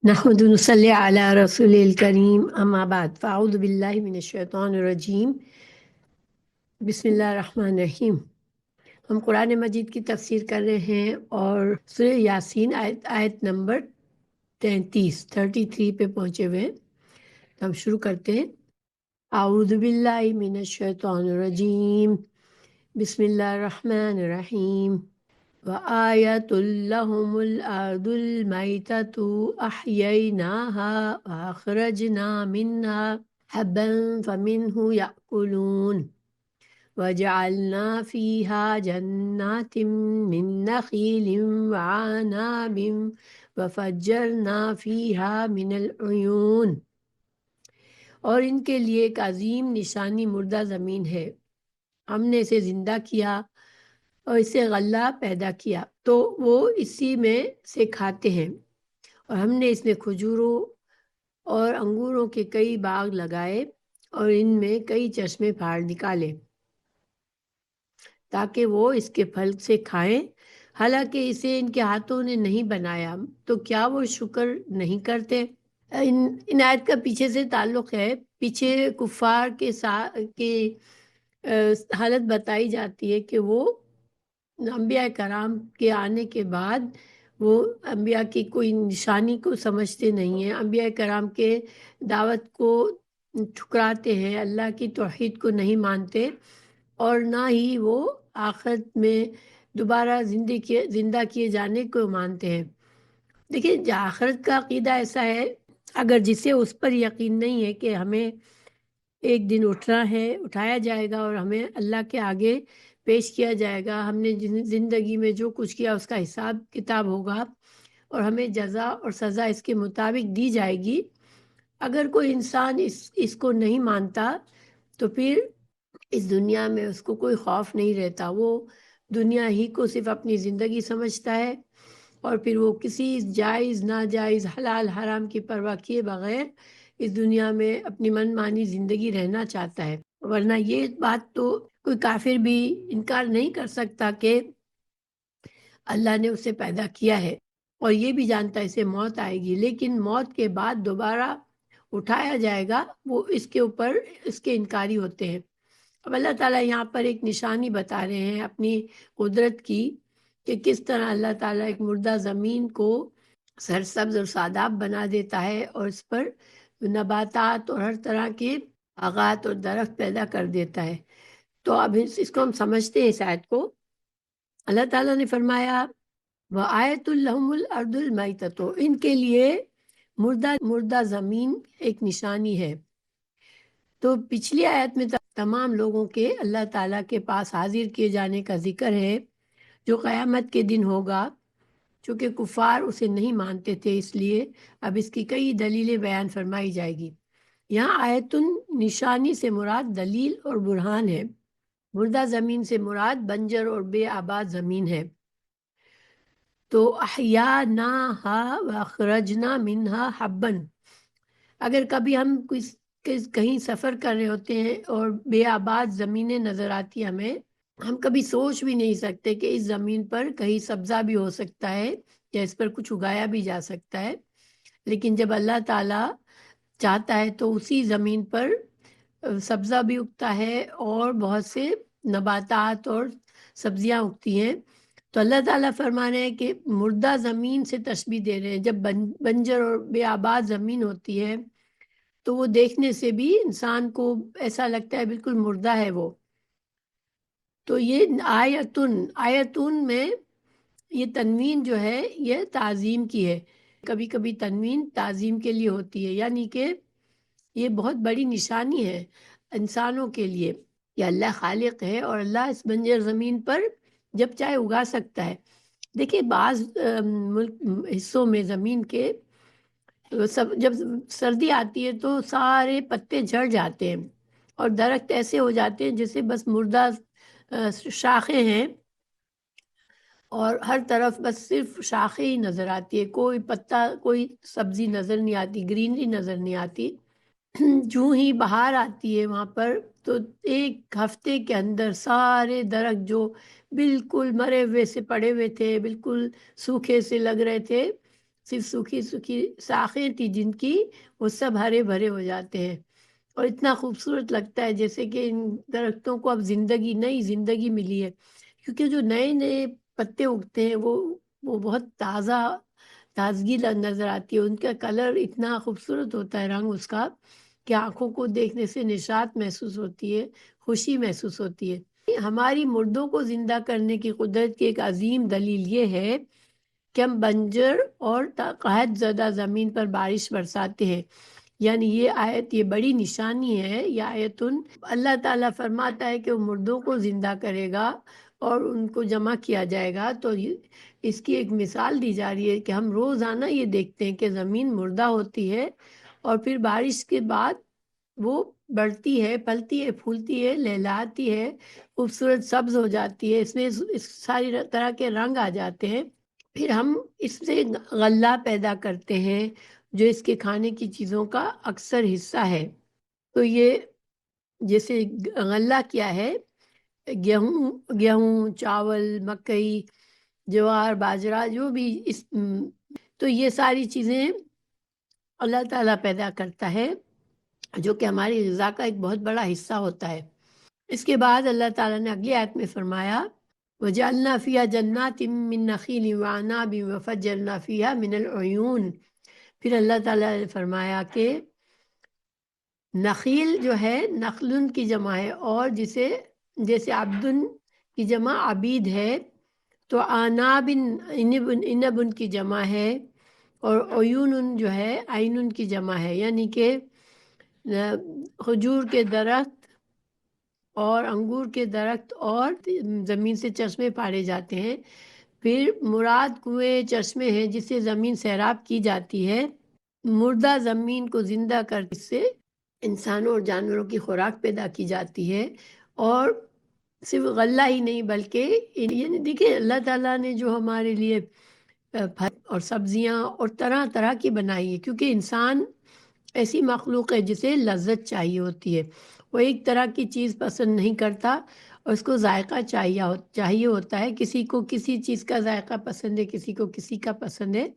نحمد نصلی علی رسول الکریم اما بعد فاعوذ باللہ من الشیطان الرجیم بسم اللہ الرحمن الرحیم۔ ہم قرآن مجید کی تفسیر کر رہے ہیں اور سورہ یاسین آیت نمبر 33 پہ پہنچے ہوئے ہیں۔ تو ہم شروع کرتے ہیں۔ اعوذ باللہ من الشیطان الرجیم بسم اللہ الرحمن الرحیم۔ وَآيَةٌ لَهُمُ الْأَرْضُ الْمَيْتَةُ أَحْيَيْنَاهَا وَأَخْرَجْنَا مِنْهَا حَبًّا فَمِنْهُ يَأْكُلُونَ وَجَعَلْنَا فِيهَا جَنَّاتٍ مِّن نَخِيلٍ وَعَنَابٍ وَفَجَّرْنَا فِيهَا مِنَ الْعُيُونِ۔ اور ان کے لیے ایک عظیم نشانی مردہ زمین ہے، ہم نے اسے زندہ کیا اور اسے غلہ پیدا کیا تو وہ اسی میں سے کھاتے ہیں، اور ہم نے اس میں کھجوروں اور انگوروں کے کئی باغ لگائے اور ان میں کئی چشمے پھاڑ نکالے تاکہ وہ اس کے پھل سے کھائیں، حالانکہ اسے ان کے ہاتھوں نے نہیں بنایا، تو کیا وہ شکر نہیں کرتے؟ ان آیت کا پیچھے سے تعلق ہے۔ پیچھے کفار کے حالت بتائی جاتی ہے کہ وہ انبیاء کرام کے آنے کے بعد وہ انبیاء کی کوئی نشانی کو سمجھتے نہیں ہیں، انبیاء کرام کے دعوت کو ٹھکراتے ہیں، اللہ کی توحید کو نہیں مانتے، اور نہ ہی وہ آخرت میں دوبارہ زندہ کیے جانے کو مانتے ہیں۔ دیکھیں، آخرت کا عقیدہ ایسا ہے، اگر جسے اس پر یقین نہیں ہے کہ ہمیں ایک دن اٹھنا ہے، اٹھایا جائے گا اور ہمیں اللہ کے آگے پیش کیا جائے گا، ہم نے زندگی میں جو کچھ کیا اس کا حساب کتاب ہوگا اور ہمیں جزا اور سزا اس کے مطابق دی جائے گی۔ اگر کوئی انسان اس کو نہیں مانتا تو پھر اس دنیا میں اس کو کوئی خوف نہیں رہتا، وہ دنیا ہی کو صرف اپنی زندگی سمجھتا ہے، اور پھر وہ کسی جائز ناجائز حلال حرام کی پرواہ کیے بغیر اس دنیا میں اپنی من مانی زندگی رہنا چاہتا ہے۔ ورنہ یہ بات تو کوئی کافر بھی انکار نہیں کر سکتا کہ اللہ نے اسے پیدا کیا ہے، اور یہ بھی جانتا ہے اسے موت آئے گی، لیکن موت کے بعد دوبارہ اٹھایا جائے گا، وہ اس کے اوپر اس کے انکاری ہوتے ہیں۔ اب اللہ تعالیٰ یہاں پر ایک نشانی بتا رہے ہیں اپنی قدرت کی کہ کس طرح اللہ تعالیٰ ایک مردہ زمین کو سرسبز اور شاداب بنا دیتا ہے اور اس پر نباتات اور ہر طرح کے باغات اور درخت پیدا کر دیتا ہے۔ تو اب اس کو ہم سمجھتے ہیں۔ اس آیت کو اللہ تعالیٰ نے فرمایا وَآیَةٌ لَهُمُ الْأَرْضُ الْمَيْتَةُ، ان کے لیے مردہ زمین ایک نشانی ہے۔ تو پچھلی آیت میں تمام لوگوں کے اللہ تعالیٰ کے پاس حاضر کیے جانے کا ذکر ہے جو قیامت کے دن ہوگا، چونکہ کفار اسے نہیں مانتے تھے، اس لیے اب اس کی کئی دلیلیں بیان فرمائی جائے گی۔ یہاں آیتن نشانی سے مراد دلیل اور برہان ہے، مردہ زمین سے مراد بنجر اور بے آباد زمین ہے۔ تو احیاناہا واخرجنا منہا حبن، اگر کبھی ہم کہیں سفر کر رہے ہوتے ہیں اور بے آباد زمینیں نظر آتی ہمیں، ہم کبھی سوچ بھی نہیں سکتے کہ اس زمین پر کہیں سبزہ بھی ہو سکتا ہے یا اس پر کچھ اگایا بھی جا سکتا ہے، لیکن جب اللہ تعالیٰ چاہتا ہے تو اسی زمین پر سبزہ بھی اگتا ہے اور بہت سے نباتات اور سبزیاں اگتی ہیں۔ تو اللہ تعالیٰ فرما رہے ہیں کہ مردہ زمین سے تشبیہ دے رہے ہیں، جب بنجر اور بے آباد زمین ہوتی ہے تو وہ دیکھنے سے بھی انسان کو ایسا لگتا ہے بالکل مردہ ہے وہ۔ تو یہ آیتون میں یہ تنوین جو ہے یہ تعظیم کی ہے، کبھی کبھی تنوین تعظیم کے لیے ہوتی ہے، یعنی کہ یہ بہت بڑی نشانی ہے انسانوں کے لیے کہ اللہ خالق ہے اور اللہ اس بنجر زمین پر جب چاہے اگا سکتا ہے۔ دیکھیں، بعض حصوں میں زمین کے جب سردی آتی ہے تو سارے پتے جھڑ جاتے ہیں اور درخت ایسے ہو جاتے ہیں جیسے بس مردہ شاخیں ہیں، اور ہر طرف بس صرف شاخیں ہی نظر آتی ہے، کوئی پتا کوئی سبزی نظر نہیں آتی، گرینری نظر نہیں آتی۔ جو ہی بہار آتی ہے وہاں پر تو ایک ہفتے کے اندر سارے درخت جو بالکل مرے ہوئے سے پڑے ہوئے تھے، بالکل سوکھے سے لگ رہے تھے، صرف سوکھی سوکھی شاخیں تھی جن کی، وہ سب ہرے بھرے ہو جاتے ہیں، اور اتنا خوبصورت لگتا ہے جیسے کہ ان درختوں کو اب زندگی، نئی زندگی ملی ہے، کیونکہ جو نئے نئے پتے اگتے ہیں وہ بہت تازہ، تازگی نظر آتی ہے، ان کا کلر اتنا خوبصورت ہوتا ہے، رنگ اس کا، کہ آنکھوں کو دیکھنے سے نشاط محسوس ہوتی ہے، خوشی محسوس ہوتی ہے۔ ہماری مردوں کو زندہ کرنے کی قدرت کی ایک عظیم دلیل یہ ہے کہ ہم بنجر اور قحط زدہ زمین پر بارش برساتے ہیں، یعنی یہ آیت، یہ بڑی نشانی ہے، یہ آیتن اللہ تعالیٰ فرماتا ہے کہ وہ مردوں کو زندہ کرے گا اور ان کو جمع کیا جائے گا، تو اس کی ایک مثال دی جا رہی ہے کہ ہم روزانہ یہ دیکھتے ہیں کہ زمین مردہ ہوتی ہے اور پھر بارش کے بعد وہ بڑھتی ہے، پھلتی ہے، پھولتی ہے، لہلاتی ہے، خوبصورت سبز ہو جاتی ہے، اس میں اس ساری طرح کے رنگ آ جاتے ہیں، پھر ہم اس سے غلہ پیدا کرتے ہیں جو اس کے کھانے کی چیزوں کا اکثر حصہ ہے۔ تو یہ جیسے غلہ کیا ہے، گیہوں، چاول، مکئی، جوار، باجرہ، جو بھی تو یہ ساری چیزیں اللہ تعالیٰ پیدا کرتا ہے، جو کہ ہماری غذا کا ایک بہت بڑا حصہ ہوتا ہے۔ اس کے بعد اللہ تعالیٰ نے اگلی آیت میں فرمایا وَجَعَلْنَا فِيهَا جَنَّاتٍ مِّن نَخِيلٍ وَأَعْنَابٍ وَفَجَّرْنَا فِيهَا مِنَ الْعُيُونِ، پھر اللہ تعالیٰ نے فرمایا کہ نخیل جو ہے نخلن کی جمع ہے، اور جیسے عبدن کی جمع عبید ہے، تو آناب انب ان کی جمع ہے، اور عیون جو ہے عین کی جمع ہے، یعنی کہ کھجور کے درخت اور انگور کے درخت اور زمین سے چشمے پاڑے جاتے ہیں۔ پھر مراد کنویں چشمے ہیں جس سے زمین سیراب کی جاتی ہے، مردہ زمین کو زندہ کر سے انسانوں اور جانوروں کی خوراک پیدا کی جاتی ہے، اور صرف غلہ ہی نہیں بلکہ یعنی دیکھیں اللہ تعالیٰ نے جو ہمارے لیے پھل اور سبزیاں اور طرح طرح کی بنائی ہے، کیونکہ انسان ایسی مخلوق ہے جسے لذت چاہیے ہوتی ہے، وہ ایک طرح کی چیز پسند نہیں کرتا، اور اس کو ذائقہ چاہیے ہوتا ہے، کسی کو کسی چیز کا ذائقہ پسند ہے، کسی کو کسی کا پسند ہے۔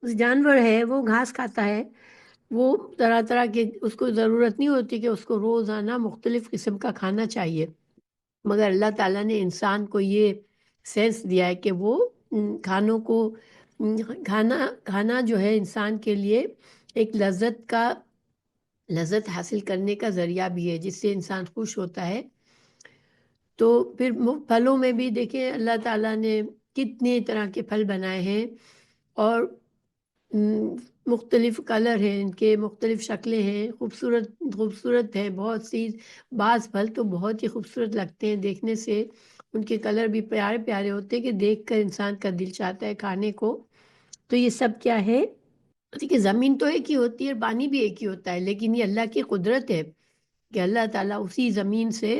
جانور ہے وہ گھاس کھاتا ہے، وہ طرح طرح کے، اس کو ضرورت نہیں ہوتی کہ اس کو روزانہ مختلف قسم کا کھانا چاہیے، مگر اللہ تعالیٰ نے انسان کو یہ سینس دیا ہے کہ وہ کھانوں کو کھانا جو ہے انسان کے لیے ایک لذت حاصل کرنے کا ذریعہ بھی ہے، جس سے انسان خوش ہوتا ہے۔ تو پھر پھلوں میں بھی دیکھیں اللہ تعالیٰ نے کتنے طرح کے پھل بنائے ہیں، اور مختلف کلر ہیں ان کے، مختلف شکلیں ہیں، خوبصورت ہیں بہت سی، بعض پھل تو بہت ہی خوبصورت لگتے ہیں دیکھنے سے، ان کے کلر بھی پیارے پیارے ہوتے ہیں کہ دیکھ کر انسان کا دل چاہتا ہے کھانے کو۔ تو یہ سب کیا ہے، کہ زمین تو ایک ہی ہوتی ہے، پانی بھی ایک ہی ہوتا ہے، لیکن یہ اللہ کی قدرت ہے کہ اللہ تعالیٰ اسی زمین سے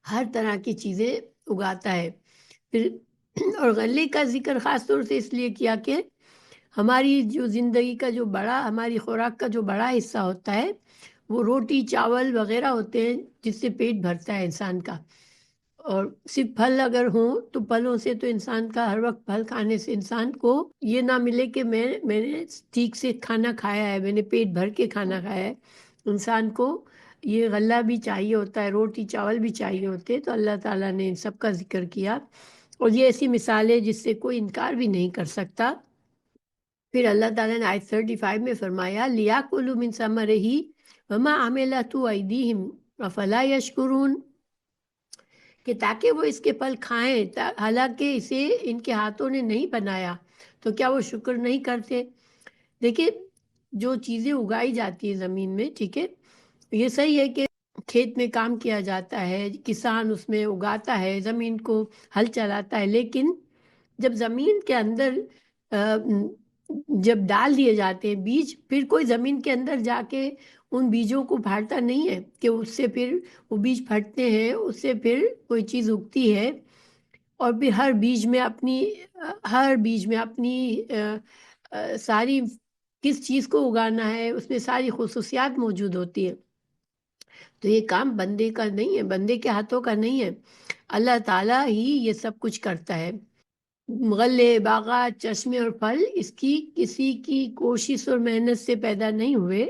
ہر طرح کی چیزیں اگاتا ہے۔ پھر اور غلے کا ذکر خاص طور سے اس لیے کیا کہ ہماری جو زندگی کا جو بڑا، ہماری خوراک کا جو بڑا حصہ ہوتا ہے وہ روٹی، چاول وغیرہ ہوتے ہیں جس سے پیٹ بھرتا ہے انسان کا، اور صرف پھل اگر ہوں تو پھلوں سے تو انسان کا ہر وقت، پھل کھانے سے انسان کو یہ نہ ملے کہ میں نے ٹھیک سے کھانا کھایا ہے، میں نے پیٹ بھر کے کھانا کھایا ہے، انسان کو یہ غلہ بھی چاہیے ہوتا ہے، روٹی چاول بھی چاہیے ہوتے ہیں۔ تو اللہ تعالیٰ نے ان سب کا ذکر کیا، اور یہ ایسی مثال ہے جس سے کوئی انکار بھی نہیں کر سکتا۔ پھر اللہ تعالیٰ نے آیت 35 میں فرمایا لِيَأْكُلُوا مِن ثَمَرِهِ وَمَا عَمِلَتْهُ أَيْدِيهِمْ أَفَلَا يَشْكُرُونَ، کہ تاکہ وہ اس کے پھل کھائیں، حالانکہ اسے ان کے ہاتھوں نے نہیں بنایا، تو کیا وہ شکر نہیں کرتے؟ دیکھیں جو چیزیں اگائی جاتی ہیں زمین میں، ٹھیک ہے، یہ صحیح ہے کہ کھیت میں کام کیا جاتا ہے، کسان اس میں اگاتا ہے، زمین کو ہل چلاتا ہے، لیکن جب زمین کے اندر جب ڈال دیے جاتے ہیں بیج، پھر کوئی زمین کے اندر جا کے ان بیجوں کو پھاڑتا نہیں ہے کہ اس سے پھر وہ بیج پھٹتے ہیں، اس سے پھر کوئی چیز اگتی ہے، اور پھر ہر بیج میں اپنی ساری کس چیز کو اگانا ہے اس میں ساری خصوصیات موجود ہوتی ہے۔ تو یہ کام بندے کا نہیں ہے، بندے کے ہاتھوں کا نہیں ہے، اللہ تعالیٰ ہی یہ سب کچھ کرتا ہے۔ غلے، باغات، چشمے اور پھل اس کی کسی کی کوشش اور محنت سے پیدا نہیں ہوئے،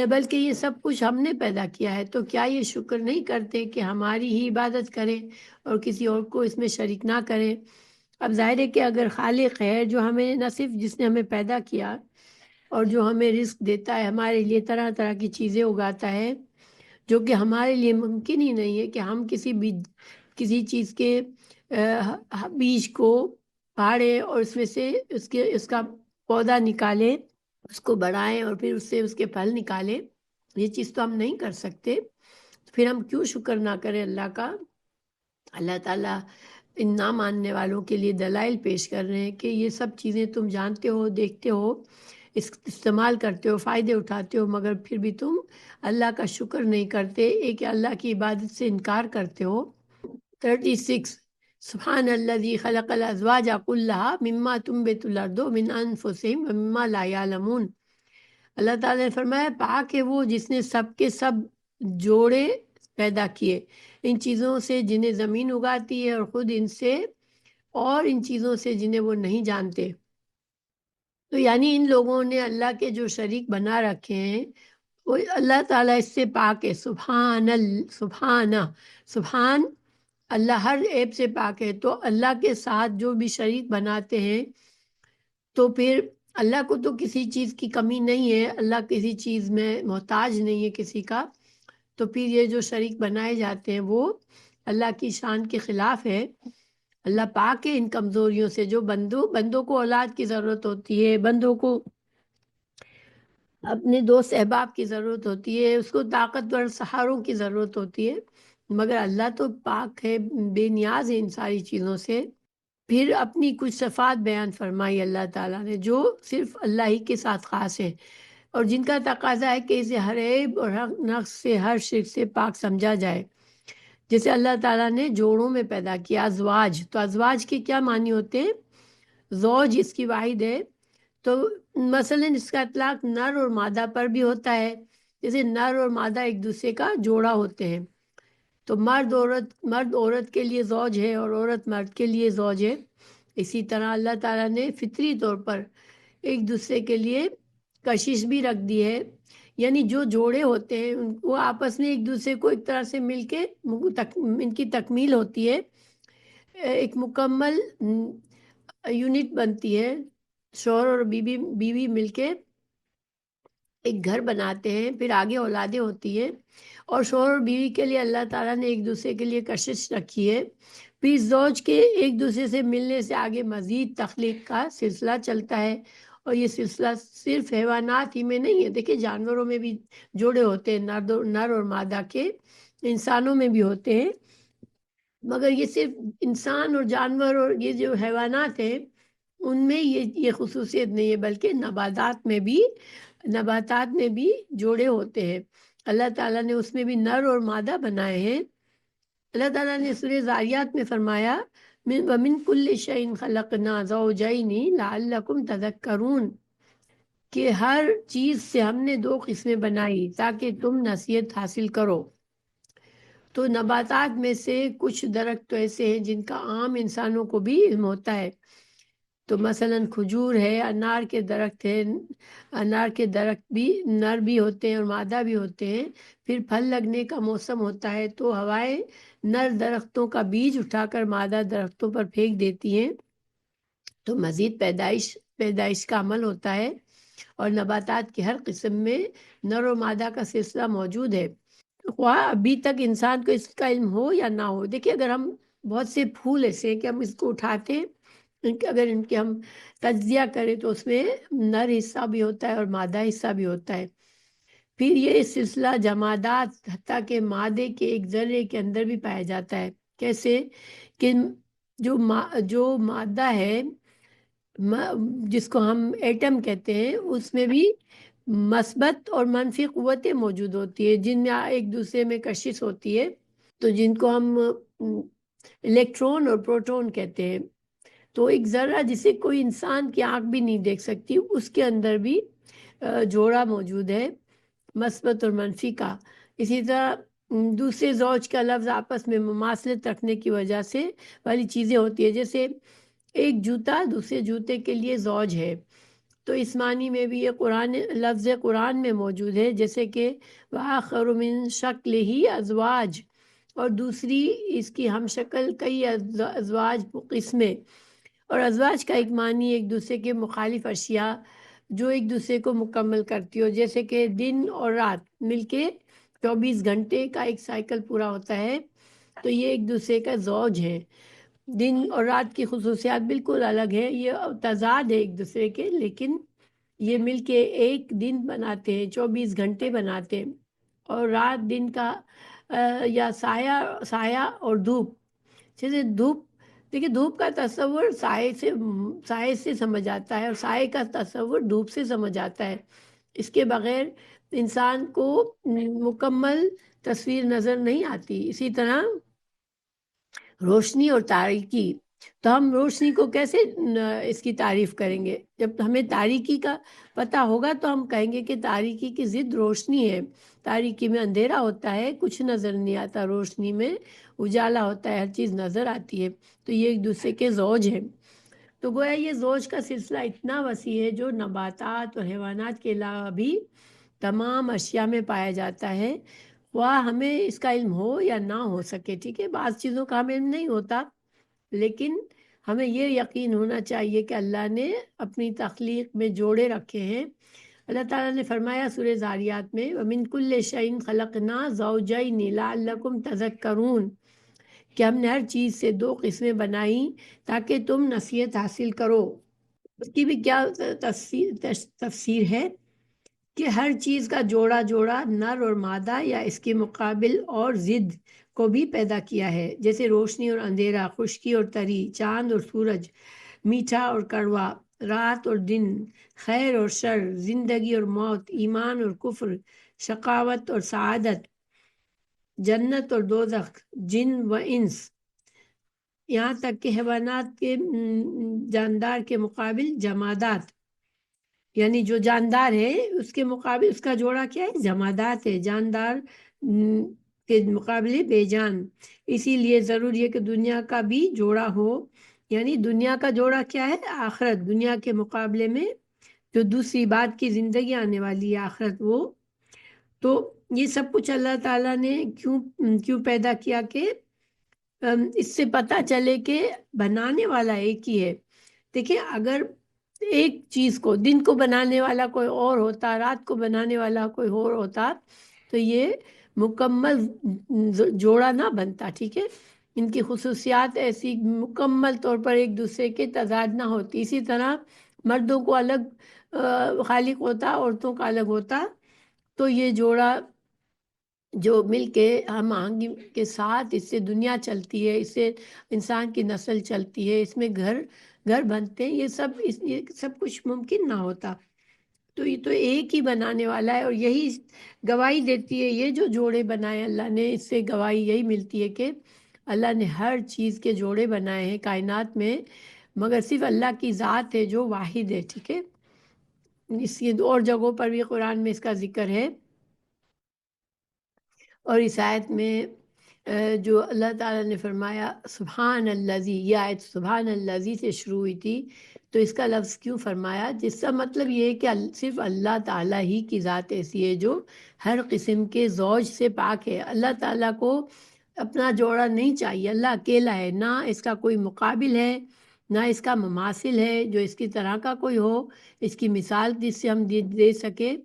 بلکہ یہ سب کچھ ہم نے پیدا کیا ہے۔ تو کیا یہ شکر نہیں کرتے کہ ہماری ہی عبادت کریں اور کسی اور کو اس میں شریک نہ کریں؟ اب ظاہر ہے کہ اگر خالق ہے جو ہمیں نہ صرف جس نے ہمیں پیدا کیا اور جو ہمیں رزق دیتا ہے، ہمارے لیے طرح طرح کی چیزیں اگاتا ہے جو کہ ہمارے لیے ممکن ہی نہیں ہے کہ ہم کسی چیز کے بیج کو پھاڑے اور اس میں سے اس کا پودا نکالے، اس کو بڑھائیں اور پھر اس سے اس کے پھل نکالیں، یہ چیز تو ہم نہیں کر سکتے۔ پھر ہم کیوں شکر نہ کریں اللہ کا؟ اللہ تعالیٰ ان نہ ماننے والوں کے لیے دلائل پیش کر رہے ہیں کہ یہ سب چیزیں تم جانتے ہو، دیکھتے ہو، استعمال کرتے ہو، فائدے اٹھاتے ہو، مگر پھر بھی تم اللہ کا شکر نہیں کرتے، ایک اللہ کی عبادت سے انکار کرتے ہو۔ 36 سبحان الذی خلق الازواج کلھا مما تنبت الارض من انفسہم ومما لا یعلمون۔ اللہ تعالیٰ نے فرمایا پاک ہے وہ جس نے سب کے سب جوڑے پیدا کیے، ان چیزوں سے جنہیں زمین اگاتی ہے اور خود ان سے، اور ان چیزوں سے جنہیں وہ نہیں جانتے۔ تو یعنی ان لوگوں نے اللہ کے جو شریک بنا رکھے ہیں وہ اللہ تعالیٰ اس سے پاک ہے۔ سبحان اللہ ہر عیب سے پاک ہے۔ تو اللہ کے ساتھ جو بھی شریک بناتے ہیں تو پھر اللہ کو تو کسی چیز کی کمی نہیں ہے، اللہ کسی چیز میں محتاج نہیں ہے کسی کا، تو پھر یہ جو شریک بنائے جاتے ہیں وہ اللہ کی شان کے خلاف ہے۔ اللہ پاک ہے ان کمزوریوں سے۔ جو بندوں کو اولاد کی ضرورت ہوتی ہے، بندوں کو اپنے دوست احباب کی ضرورت ہوتی ہے، اس کو طاقتور سہاروں کی ضرورت ہوتی ہے، مگر اللہ تو پاک ہے، بے نیاز ہے ان ساری چیزوں سے۔ پھر اپنی کچھ صفات بیان فرمائی اللہ تعالیٰ نے جو صرف اللہ ہی کے ساتھ خاص ہیں اور جن کا تقاضا ہے کہ اسے ہر عیب اور ہر نقص سے، ہر شرک سے پاک سمجھا جائے۔ جیسے اللہ تعالیٰ نے جوڑوں میں پیدا کیا ازواج، تو ازواج کے کیا معنی ہوتے ہیں؟ زوج اس کی واحد ہے، تو مثلا اس کا اطلاق نر اور مادہ پر بھی ہوتا ہے، جیسے نر اور مادہ ایک دوسرے کا جوڑا ہوتے ہیں، تو مرد عورت کے لیے زوج ہے اور عورت مرد کے لیے زوج ہے۔ اسی طرح اللہ تعالیٰ نے فطری طور پر ایک دوسرے کے لیے کشش بھی رکھ دی ہے، یعنی جو جوڑے ہوتے ہیں وہ آپس میں ایک دوسرے کو ایک طرح سے مل کے ان کی تکمیل ہوتی ہے، ایک مکمل یونٹ بنتی ہے۔ شوہر اور بیوی مل کے ایک گھر بناتے ہیں، پھر آگے اولادیں ہوتی ہیں، اور شوہر اور بیوی کے لیے اللہ تعالیٰ نے ایک دوسرے کے لیے کشش رکھی ہے۔ پھر زوج کے ایک دوسرے سے ملنے سے آگے مزید تخلیق کا سلسلہ چلتا ہے، اور یہ سلسلہ صرف حیوانات ہی میں نہیں ہے، دیکھیں جانوروں میں بھی جوڑے ہوتے ہیں، نر اور مادہ کے، انسانوں میں بھی ہوتے ہیں، مگر یہ صرف انسان اور جانور اور یہ جو حیوانات ہیں ان میں یہ خصوصیت نہیں ہے، بلکہ نباتات میں بھی جوڑے ہوتے ہیں۔ اللہ تعالیٰ نے اس میں بھی نر اور مادہ بنائے ہیں۔ اللہ تعالیٰ نے سورہ زاریات میں فرمایا وَمِن كُلِّ شَيْءٍ خَلَقْنَا زَوْجَيْنِ لَعَلَّكُمْ تَذَكَّرُونَ، کہ ہر چیز سے ہم نے دو قسمیں بنائی تاکہ تم نصیحت حاصل کرو۔ تو نباتات میں سے کچھ درخت تو ایسے ہیں جن کا عام انسانوں کو بھی علم ہوتا ہے، تو مثلا کھجور ہے، انار کے درخت ہے، انار کے درخت بھی نر بھی ہوتے ہیں اور مادہ بھی ہوتے ہیں۔ پھر پھل لگنے کا موسم ہوتا ہے تو ہوائیں نر درختوں کا بیج اٹھا کر مادہ درختوں پر پھینک دیتی ہیں، تو مزید پیدائش کا عمل ہوتا ہے، اور نباتات کی ہر قسم میں نر و مادہ کا سلسلہ موجود ہے، خواہ ابھی تک انسان کو اس کا علم ہو یا نہ ہو۔ دیکھیں اگر ہم بہت سے پھول ایسے ہیں کہ ہم اس کو اٹھاتے ہیں، اگر ان کے ہم تجزیہ کریں تو اس میں نر حصہ بھی ہوتا ہے اور مادہ حصہ بھی ہوتا ہے۔ پھر یہ سلسلہ جمادات حتیٰ کہ مادے کے ایک ذرے کے اندر بھی پایا جاتا ہے۔ کیسے کہ جو مادہ ہے جس کو ہم ایٹم کہتے ہیں، اس میں بھی مثبت اور منفی قوتیں موجود ہوتی ہے جن میں ایک دوسرے میں کشش ہوتی ہے، تو جن کو ہم الیکٹرون اور پروٹون کہتے ہیں۔ تو ایک ذرہ جسے کوئی انسان کی آنکھ بھی نہیں دیکھ سکتی، اس کے اندر بھی جوڑا موجود ہے مثبت اور منفی کا۔ اسی طرح دوسرے زوج کا لفظ آپس میں مماثلت رکھنے کی وجہ سے والی چیزیں ہوتی ہے، جیسے ایک جوتا دوسرے جوتے کے لیے زوج ہے۔ تو اس معنی میں بھی یہ لفظ قرآن میں موجود ہے، جیسے کہ وآخر من شکلہ ازواج، اور دوسری اس کی ہم شکل کئی ازواج قسمیں۔ اور ازواج کا ایک معنی ایک دوسرے کے مخالف اشیاء جو ایک دوسرے کو مکمل کرتی ہو، جیسے کہ دن اور رات مل کے 24 گھنٹے کا ایک سائیکل پورا ہوتا ہے، تو یہ ایک دوسرے کا زوج ہے۔ دن اور رات کی خصوصیات بالکل الگ ہیں، یہ تضاد ہے ایک دوسرے کے، لیکن یہ مل کے ایک دن بناتے ہیں، 24 گھنٹے بناتے ہیں۔ اور رات دن کا یا سایہ اور دھوپ، جیسے دھوپ، دیکھیے دھوپ کا تصور سائے سے سمجھ آتا ہے، اور سائے کا تصور دھوپ سے سمجھ آتا ہے۔ اس کے بغیر انسان کو مکمل تصویر نظر نہیں آتی۔ اسی طرح روشنی اور تاریکی، تو ہم روشنی کو کیسے اس کی تعریف کریں گے؟ جب ہمیں تاریکی کا پتہ ہوگا تو ہم کہیں گے کہ تاریکی کی ضد روشنی ہے۔ تاریکی میں اندھیرا ہوتا ہے، کچھ نظر نہیں آتا، روشنی میں اجالا ہوتا ہے، ہر چیز نظر آتی ہے۔ تو یہ ایک دوسرے کے زوج ہیں۔ تو گویا یہ زوج کا سلسلہ اتنا وسیع ہے جو نباتات اور حیوانات کے علاوہ بھی تمام اشیاء میں پایا جاتا ہے، خواہ ہمیں اس کا علم ہو یا نہ ہو سکے۔ ٹھیک ہے، بعض چیزوں کا ہمیں علم نہیں ہوتا، لیکن ہمیں یہ یقین ہونا چاہیے کہ اللہ نے اپنی تخلیق میں جوڑے رکھے ہیں۔ اللہ تعالیٰ نے فرمایا سورہ ذاریات میں وَمِن كُلِّ شَيْءٍ خَلَقْنَا زَوْجَيْنِ لَعَلَّكُمْ تَذَكَّرُونَ، کہ ہم نے ہر چیز سے دو قسمیں بنائیں تاکہ تم نصیحت حاصل کرو۔ اس کی بھی کیا تفسیر ہے کہ ہر چیز کا جوڑا نر اور مادہ یا اس کے مقابل اور ضد کو بھی پیدا کیا ہے، جیسے روشنی اور اندھیرا، خشکی اور تری، چاند اور سورج، میٹھا اور کڑوا، رات اور دن، خیر اور شر، زندگی اور موت، ایمان اور کفر، شقاوت اور سعادت، جنت اور دوزخ، جن و انس، یہاں تک کہ حیوانات کے جاندار کے مقابل جمادات، یعنی جو جاندار ہے اس کے مقابل اس کا جوڑا کیا ہے؟ جمادات ہے۔ جاندار کے مقابلے بے جان، اسی لیے ضروری ہے کہ دنیا کا بھی جوڑا ہو، یعنی دنیا کا جوڑا کیا ہے؟ آخرت۔ دنیا کے مقابلے میں جو دوسری بات کی زندگی آنے والی ہے آخرت، وہ تو یہ سب کچھ اللہ تعالیٰ نے کیوں پیدا کیا کہ اس سے پتہ چلے کہ بنانے والا ایک ہی ہے۔ دیکھیں اگر ایک چیز کو دن کو بنانے والا کوئی اور ہوتا، رات کو بنانے والا کوئی اور ہوتا، تو یہ مکمل جوڑا نہ بنتا۔ ٹھیک ہے، ان کی خصوصیات ایسی مکمل طور پر ایک دوسرے کے تضاد نہ ہوتی۔ اسی طرح مردوں کو الگ خالق ہوتا، عورتوں کا الگ ہوتا، تو یہ جوڑا جو مل کے ہم آہنگی کے ساتھ اس سے دنیا چلتی ہے، اس سے انسان کی نسل چلتی ہے، اس میں گھر بنتے ہیں، یہ سب کچھ ممکن نہ ہوتا۔ تو یہ تو ایک ہی بنانے والا ہے، اور یہی گواہی دیتی ہے، یہ جو جوڑے بنائے اللہ نے، اس سے گواہی یہی ملتی ہے کہ اللہ نے ہر چیز کے جوڑے بنائے ہیں کائنات میں، مگر صرف اللہ کی ذات ہے جو واحد ہے۔ ٹھیک ہے، اس کی اور جگہوں پر بھی قرآن میں اس کا ذکر ہے۔ اور اس آیت میں جو اللہ تعالیٰ نے فرمایا سبحان الذی، یہ آیت سبحان الذی سے شروع ہوئی تھی، تو اس کا لفظ کیوں فرمایا؟ جس کا مطلب یہ ہے کہ صرف اللہ تعالیٰ ہی کی ذات ایسی ہے جو ہر قسم کے زوج سے پاک ہے۔ اللہ تعالیٰ کو اپنا جوڑا نہیں چاہیے، اللہ اکیلا ہے، نہ اس کا کوئی مقابل ہے، نہ اس کا مماثل ہے جو اس کی طرح کا کوئی ہو، اس کی مثال جس سے ہم دے سکے،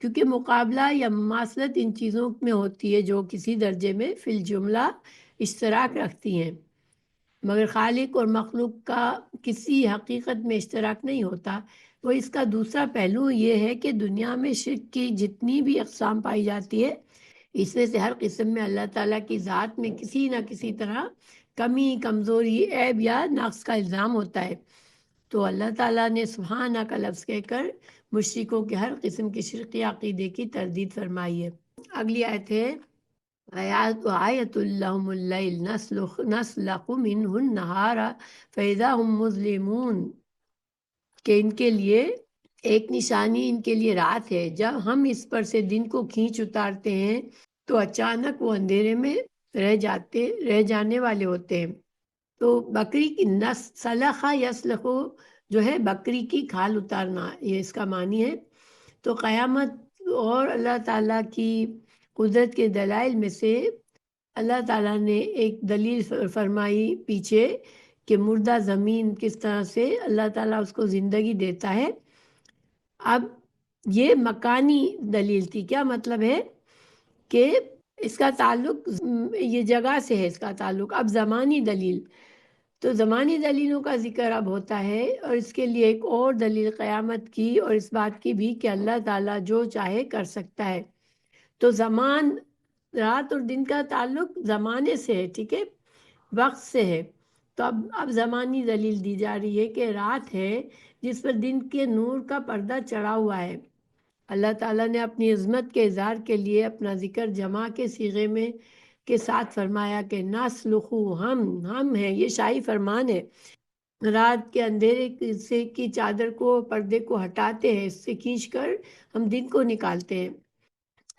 کیونکہ مقابلہ یا مماثلت ان چیزوں میں ہوتی ہے جو کسی درجے میں فی الجملہ اشتراک رکھتی ہیں، مگر خالق اور مخلوق کا کسی حقیقت میں اشتراک نہیں ہوتا۔ وہ اس کا دوسرا پہلو یہ ہے کہ دنیا میں شرک کی جتنی بھی اقسام پائی جاتی ہے، اس میں سے ہر قسم میں اللہ تعالیٰ کی ذات میں کسی نہ کسی طرح کمی، کمزوری، عیب یا نقص کا الزام ہوتا ہے۔ تو اللہ تعالیٰ نے سبحانہ کا لفظ کہہ کر مشرکوں کے ہر قسم کے شرکی عقیدے کی تردید فرمائی ہے۔ اگلی آیت ہے آیت لہم اللیل نسلخ منہ النہار فاذا ہم مظلمون، کہ ان کے لیے ایک نشانی ان کے لیے رات ہے، جب ہم اس پر سے دن کو کھینچ اتارتے ہیں تو اچانک وہ اندھیرے میں رہ جانے والے ہوتے ہیں۔ تو بکری کی سلخہ یسلخو جو ہے بکری کی کھال اتارنا، یہ اس کا معنی ہے۔ تو قیامت اور اللہ تعالیٰ کی قدرت کے دلائل میں سے اللہ تعالیٰ نے ایک دلیل فرمائی پیچھے کہ مردہ زمین کس طرح سے اللہ تعالیٰ اس کو زندگی دیتا ہے۔ اب یہ مکانی دلیل تھی، کیا مطلب ہے کہ اس کا تعلق یہ جگہ سے ہے، اس کا تعلق۔ اب زمانی دلیل، تو زمانی دلیلوں کا ذکر اب ہوتا ہے، اور اس کے لیے ایک اور دلیل قیامت کی اور اس بات کی بھی کہ اللہ تعالیٰ جو چاہے کر سکتا ہے۔ تو زمان، رات اور دن کا تعلق زمانے سے ہے، ٹھیک ہے، وقت سے ہے۔ تو اب زمانی دلیل دی جا رہی ہے کہ رات ہے جس پر دن کے نور کا پردہ چڑھا ہوا ہے۔ اللہ تعالیٰ نے اپنی عظمت کے اظہار کے لیے اپنا ذکر جمع کے صیغے میں کے ساتھ فرمایا کہ نسلخو، ہم ہیں، یہ شاہی فرمان ہے۔ رات کے اندھیرے سے کی چادر کو، پردے کو ہٹاتے ہیں، اس سے کھینچ کر ہم دن کو نکالتے ہیں۔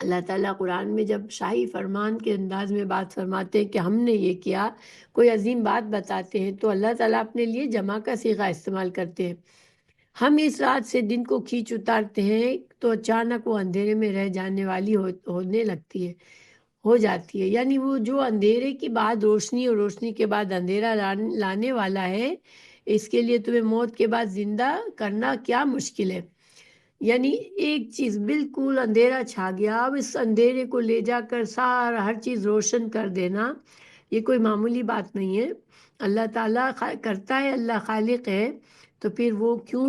اللہ تعالیٰ قرآن میں جب شاہی فرمان کے انداز میں بات فرماتے ہیں کہ ہم نے یہ کیا، کوئی عظیم بات بتاتے ہیں، تو اللہ تعالیٰ اپنے لیے جمع کا صیغہ استعمال کرتے ہیں۔ ہم اس رات سے دن کو کھینچ اتارتے ہیں تو اچانک وہ اندھیرے میں رہ جانے والی ہونے لگتی ہے، ہو جاتی ہے، یعنی وہ جو اندھیرے کی بعد روشنی اور روشنی کے بعد اندھیرا لانے والا ہے، اس کے لیے تمہیں موت کے بعد زندہ کرنا کیا مشکل ہے۔ یعنی ایک چیز بالکل اندھیرا چھا گیا، اب اس اندھیرے کو لے جا کر سارا ہر چیز روشن کر دینا، یہ کوئی معمولی بات نہیں ہے۔ اللہ تعالیٰ کرتا ہے، اللہ خالق ہے، تو پھر وہ کیوں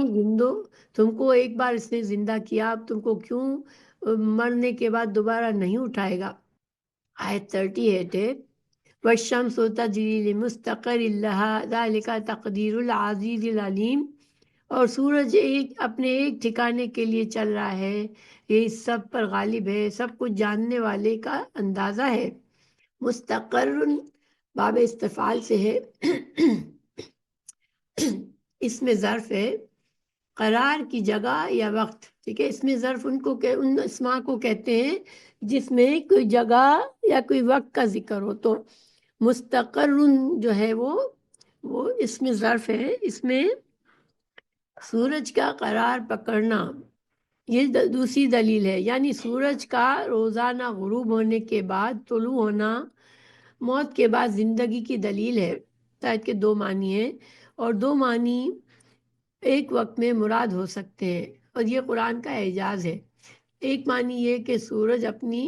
تم کو ایک بار اس نے زندہ کیا، اب تم کو کیوں مرنے کے بعد دوبارہ نہیں اٹھائے گا۔ آیت 38 ہے، والشمس تجری لمستقر لہا ذالک تقدیر العزیز العلیم، اور سورج اپنے ایک ٹھکانے کے لیے چل رہا ہے، یہ سب پر غالب ہے، سب کچھ جاننے والے کا اندازہ ہے۔ مستقر باب استفعال سے ہے، اس میں ظرف ہے، قرار کی جگہ یا وقت، ٹھیک ہے، اس میں ظرف ان اسماء کو کہتے ہیں جس میں کوئی جگہ یا کوئی وقت کا ذکر ہو۔ تو مستقر جو ہے وہ اس میں ظرف ہے، اس میں سورج کا قرار پکڑنا، یہ دوسری دلیل ہے، یعنی سورج کا روزانہ غروب ہونے کے بعد طلوع ہونا موت کے بعد زندگی کی دلیل ہے۔ آیت کے دو معنی ہیں، اور دو معنی ایک وقت میں مراد ہو سکتے ہیں، اور یہ قرآن کا اعجاز ہے۔ ایک معنی یہ کہ سورج اپنی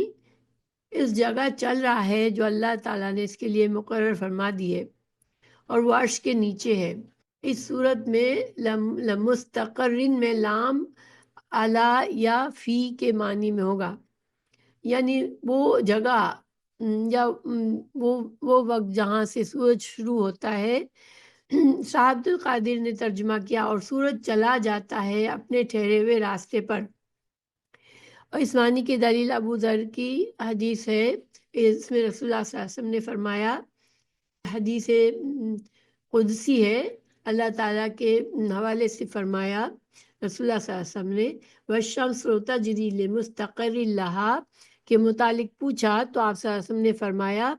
اس جگہ چل رہا ہے جو اللہ تعالیٰ نے اس کے لیے مقرر فرما دی ہے، اور وہ عرش کے نیچے ہے۔ اس صورت میں لمستقرن میں لام اعلی یا فی کے معنی میں ہوگا، یعنی وہ جگہ یا وہ وقت جہاں سے سورج شروع ہوتا ہے۔ شاہ عبد القادر نے ترجمہ کیا، اور سورج چلا جاتا ہے اپنے ٹھہرے ہوئے راستے پر۔ اور اس معنی کی دلیل ابو ذر کی حدیث ہے، اس میں رسول اللہ صلی اللہ علیہ وسلم نے فرمایا، حدیث قدسی ہے، اللہ تعالیٰ کے حوالے سے فرمایا رسول اللہ صلی اللہ علیہ وسلم نے، والشمس تجری لمستقر لہا کے متعلق پوچھا، تو آپ صلی اللہ علیہ وسلم نے فرمایا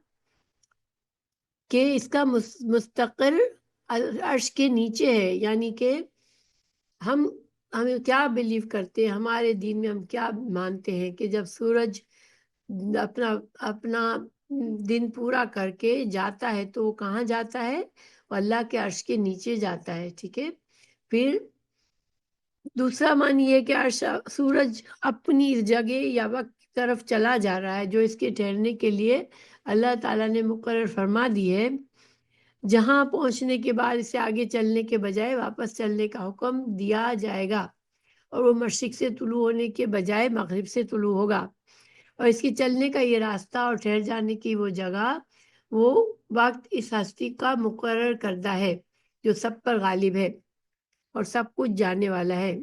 کہ اس کا مستقر عرش کے نیچے ہے، یعنی کہ ہمیں کیا بلیو کرتے ہیں، ہمارے دین میں ہم کیا مانتے ہیں کہ جب سورج اپنا دن پورا کر کے جاتا ہے تو وہ کہاں جاتا ہے، وہ اللہ کے عرش کے نیچے جاتا ہے، ٹھیک ہے۔ پھر دوسرا معنی یہ کہ سورج اپنی جگہ یا وقت کی طرف چلا جا رہا ہے جو اس کے ٹھہرنے کے لیے اللہ تعالیٰ نے مقرر فرما دی ہے، جہاں پہنچنے کے بعد اسے آگے چلنے کے بجائے واپس چلنے کا حکم دیا جائے گا، اور وہ مشرق سے طلوع ہونے کے بجائے مغرب سے طلوع ہوگا، اور اس کے چلنے کا یہ راستہ اور ٹھہر جانے کی وہ جگہ، وہ وقت اس ہستی کا مقرر کردہ ہے جو سب پر غالب ہے اور سب کچھ جاننے والا ہے۔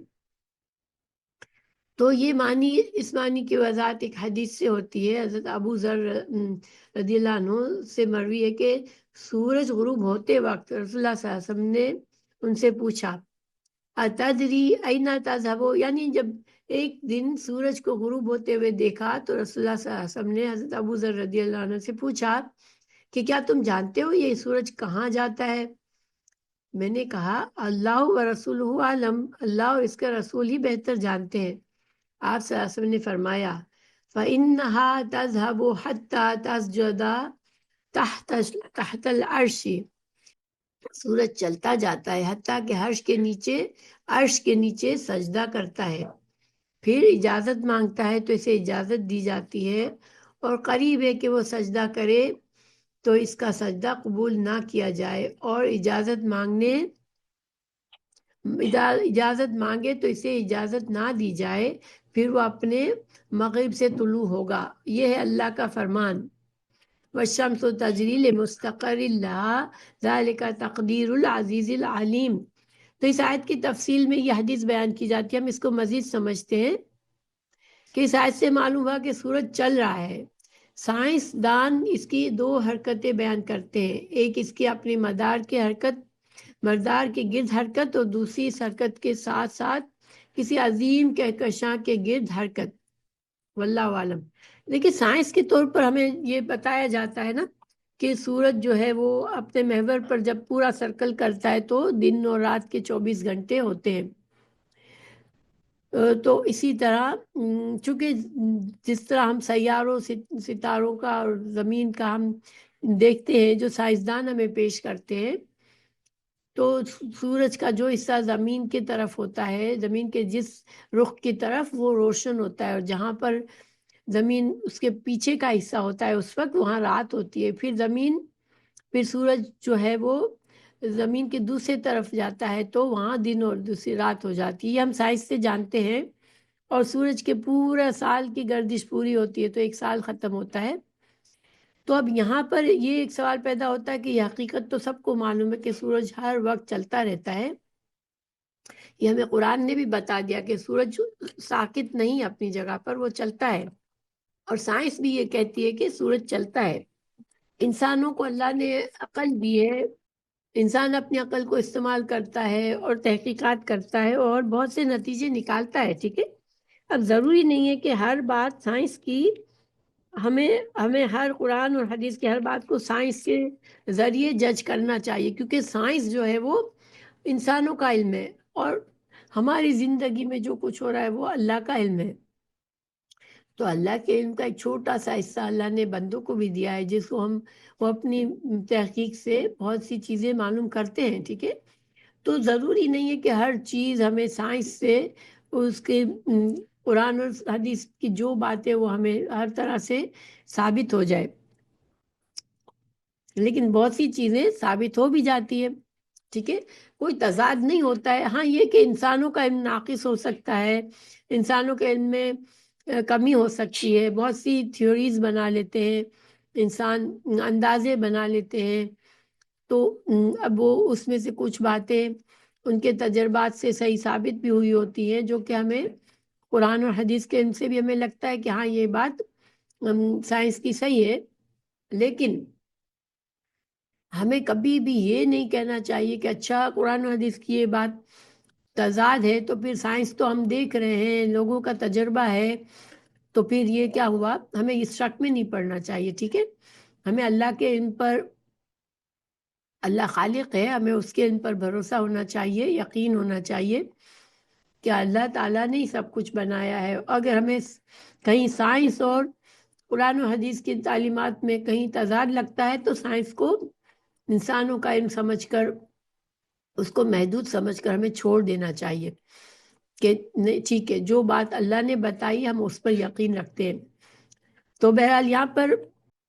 تو یہ معنی، اس معنی کی وضاحت ایک حدیث سے ہوتی ہے، حضرت ابو ذر رضی اللہ عنہ سے مروی ہے کہ سورج غروب ہوتے وقت رسول اللہ صلی اللہ علیہ وسلم نے ان سے پوچھا، اتدری این تذهبون، یعنی جب ایک دن سورج کو غروب ہوتے ہوئے دیکھا تو رسول اللہ صلی اللہ علیہ وسلم نے حضرت ابو ذر رضی اللہ عنہ سے پوچھا کہ کیا تم جانتے ہو یہ سورج کہاں جاتا ہے؟ میں نے کہا اللہ و رسولہ عالم، اللہ اور اس کا رسول ہی بہتر جانتے ہیں۔ آپ صلی اللہ علیہ وسلم نے فرمایا فَإِنَّهَا تَذْهَبُ حَتَّى تَسْجُدَ تحت العرش، سورج چلتا جاتا ہے حتیٰ کہ عرش کے نیچے سجدہ کرتا ہے، پھر اجازت مانگتا ہے تو اسے اجازت دی جاتی ہے، اور قریب ہے کہ وہ سجدہ کرے تو اس کا سجدہ قبول نہ کیا جائے، اور اجازت مانگے تو اسے اجازت نہ دی جائے، پھر وہ اپنے مغرب سے طلوع ہوگا۔ یہ ہے اللہ کا فرمان، والشمس تجری لمستقر لها ذلك تقدیر العزیز العلیم۔ تو اس آیت کی تفصیل میں یہ حدیث بیان کی جاتی ہے۔ ہم اس کو مزید سمجھتے ہیں کہ اس آیت سے معلوم ہوا کہ سورج چل رہا ہے۔ سائنس دان اس کی دو حرکتیں بیان کرتے ہیں، ایک اس کی اپنی مدار کے گرد حرکت، اور دوسری اس حرکت کے ساتھ ساتھ کسی عظیم کہکشاں کے گرد حرکت، واللہ عالم۔ دیکھیے سائنس کے طور پر ہمیں یہ بتایا جاتا ہے نا کہ سورج جو ہے وہ اپنے محور پر جب پورا سرکل کرتا ہے تو دن اور رات کے 24 گھنٹے ہوتے ہیں۔ تو اسی طرح چونکہ جس طرح ہم سیاروں ستاروں کا اور زمین کا ہم دیکھتے ہیں، جو سائنسدان ہمیں پیش کرتے ہیں، تو سورج کا جو حصہ زمین کی طرف ہوتا ہے، زمین کے جس رخ کی طرف، وہ روشن ہوتا ہے، اور جہاں پر زمین اس کے پیچھے کا حصہ ہوتا ہے اس وقت وہاں رات ہوتی ہے۔ پھر سورج جو ہے وہ زمین کے دوسرے طرف جاتا ہے تو وہاں دن اور دوسری رات ہو جاتی ہے۔ یہ ہم سائنس سے جانتے ہیں۔ اور سورج کے پورا سال کی گردش پوری ہوتی ہے تو ایک سال ختم ہوتا ہے۔ تو اب یہاں پر یہ ایک سوال پیدا ہوتا ہے کہ یہ حقیقت تو سب کو معلوم ہے کہ سورج ہر وقت چلتا رہتا ہے، یہ ہمیں قرآن نے بھی بتا دیا کہ سورج ساکت نہیں اپنی جگہ پر، وہ چلتا ہے، اور سائنس بھی یہ کہتی ہے کہ سورج چلتا ہے۔ انسانوں کو اللہ نے عقل دی ہے، انسان اپنی عقل کو استعمال کرتا ہے اور تحقیقات کرتا ہے اور بہت سے نتیجے نکالتا ہے، ٹھیک ہے۔ اب ضروری نہیں ہے کہ ہر بات سائنس کی ہمیں ہر قرآن اور حدیث کی ہر بات کو سائنس کے ذریعے جج کرنا چاہیے، کیونکہ سائنس جو ہے وہ انسانوں کا علم ہے، اور ہماری زندگی میں جو کچھ ہو رہا ہے وہ اللہ کا علم ہے۔ تو اللہ کے علم کا ایک چھوٹا سا حصہ اللہ نے بندوں کو بھی دیا ہے، جس کو وہ اپنی تحقیق سے بہت سی چیزیں معلوم کرتے ہیں، ٹھیک ہے۔ تو ضروری نہیں ہے کہ ہر چیز ہمیں سائنس سے اس کے قرآن اور حدیث کی جو باتیں وہ ہمیں ہر طرح سے ثابت ہو جائے، لیکن بہت سی چیزیں ثابت ہو بھی جاتی ہے، ٹھیک ہے، کوئی تضاد نہیں ہوتا ہے۔ ہاں یہ کہ انسانوں کا علم ناقص ہو سکتا ہے، انسانوں کے علم میں کمی ہو سکتی ہے، بہت سی تھیوریز بنا لیتے ہیں انسان، اندازے بنا لیتے ہیں، تو اب وہ اس میں سے کچھ باتیں ان کے تجربات سے صحیح ثابت بھی ہوئی ہوتی ہیں، جو کہ ہمیں قرآن اور حدیث کے علم سے بھی ہمیں لگتا ہے کہ ہاں یہ بات سائنس کی صحیح ہے، لیکن ہمیں کبھی بھی یہ نہیں کہنا چاہیے کہ اچھا قرآن و حدیث کی یہ بات تضاد ہے تو پھر سائنس تو ہم دیکھ رہے ہیں، لوگوں کا تجربہ ہے، تو پھر یہ کیا ہوا، ہمیں اس شک میں نہیں پڑنا چاہیے، ٹھیک ہے۔ ہمیں اللہ کے علم پر، اللہ خالق ہے، ہمیں اس کے علم پر بھروسہ ہونا چاہیے، یقین ہونا چاہیے کہ اللہ تعالیٰ نے سب کچھ بنایا ہے۔ اگر ہمیں کہیں سائنس اور قرآن و حدیث کی تعلیمات میں کہیں تضاد لگتا ہے تو سائنس کو انسانوں کا علم سمجھ کر، اس کو محدود سمجھ کر ہمیں چھوڑ دینا چاہیے کہ ٹھیک ہے جو بات اللہ نے بتائی ہم اس پر یقین رکھتے ہیں۔ تو بہرحال یہاں پر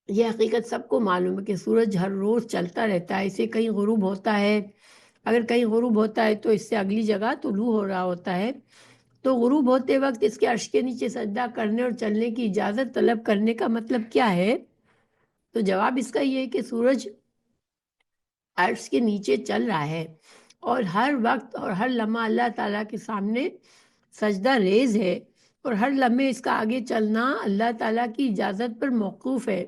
یہ حقیقت سب کو معلوم ہے کہ سورج ہر روز چلتا رہتا ہے، اسے کہیں غروب ہوتا ہے، اگر کہیں غروب ہوتا ہے تو اس سے اگلی جگہ طلوع ہو رہا ہوتا ہے، تو غروب ہوتے وقت اس کے عرش کے نیچے سجدہ کرنے اور چلنے کی اجازت طلب کرنے کا مطلب کیا ہے؟ تو جواب اس کا یہ ہے کہ سورج عرش کے نیچے چل رہا ہے، اور ہر وقت اور ہر لمحہ اللہ تعالیٰ کے سامنے سجدہ ریز ہے، اور ہر لمحے اس کا آگے چلنا اللہ تعالیٰ کی اجازت پر موقوف ہے۔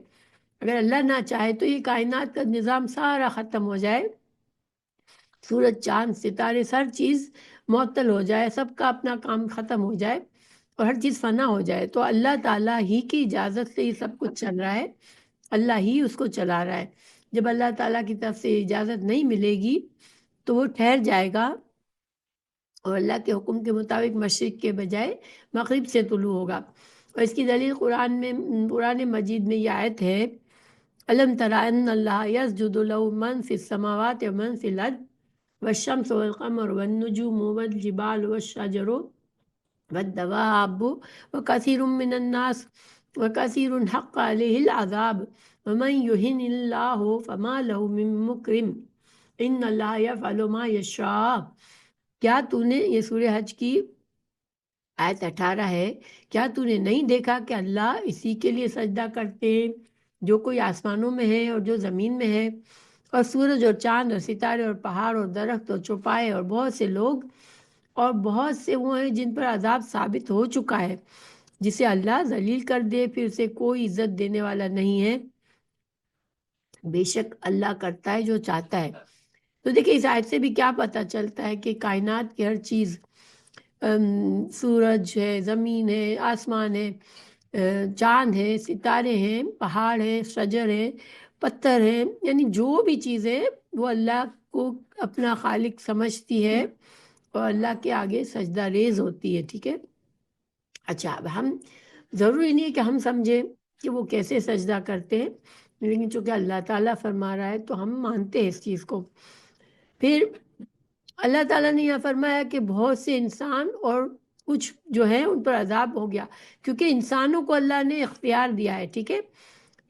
اگر اللہ نہ چاہے تو یہ کائنات کا نظام سارا ختم ہو جائے، سورج چاند ستارے ہر چیز معطل ہو جائے، سب کا اپنا کام ختم ہو جائے اور ہر چیز فنا ہو جائے، تو اللہ تعالیٰ ہی کی اجازت سے یہ سب کچھ چل رہا ہے۔ اللہ ہی اس کو چلا رہا ہے. جب اللہ تعالیٰ کی طرف سے اجازت نہیں ملے گی تو وہ ٹھہر جائے گا اور اللہ کے حکم کے مطابق مشرق کے بجائے مغرب سے طلوع ہوگا. اور اس کی دلیل قرآن مجید میں یہ آیت ہے، الم تر ان اللہ یسجد لہ من فی السماوات و من فی الارض والشمس والقمر والنجوم والجبال والشجر والدواب وكثير من الناس وكثير حق عليه العذاب ومن يهن الله فما له من مكرم ان اللہ یفعل ما یشاء. کیا تو نے، یہ سورہ حج کی آیت 18 ہے، کیا تو نے نہیں دیکھا کہ اللہ اسی کے لیے سجدہ کرتے ہیں جو کوئی آسمانوں میں ہے اور جو زمین میں ہے، اور سورج اور چاند اور ستارے اور پہاڑ اور درخت اور چوپائے اور بہت سے لوگ اور بہت سے وہ ہیں جن پر عذاب ثابت ہو چکا ہے. جسے اللہ ذلیل کر دے پھر اسے کوئی عزت دینے والا نہیں ہے. بے شک اللہ کرتا ہے جو چاہتا ہے. تو دیکھیں اس آیت سے بھی کیا پتہ چلتا ہے کہ کائنات کی ہر چیز، سورج ہے، زمین ہے، آسمان ہے، چاند ہے، ستارے ہیں، پہاڑ ہیں، شجر ہیں، پتھر ہیں، یعنی جو بھی چیزیں وہ اللہ کو اپنا خالق سمجھتی ہے اور اللہ کے آگے سجدہ ریز ہوتی ہے. ٹھیک ہے. اچھا، اب ہم ضروری نہیں ہے کہ ہم سمجھیں کہ وہ کیسے سجدہ کرتے ہیں، لیکن چونکہ اللہ تعالیٰ فرما رہا ہے تو ہم مانتے ہیں اس چیز کو. پھر اللہ تعالیٰ نے یہاں فرمایا کہ بہت سے انسان اور کچھ جو ہے ان پر عذاب ہو گیا، کیونکہ انسانوں کو اللہ نے اختیار دیا ہے. ٹھیک ہے.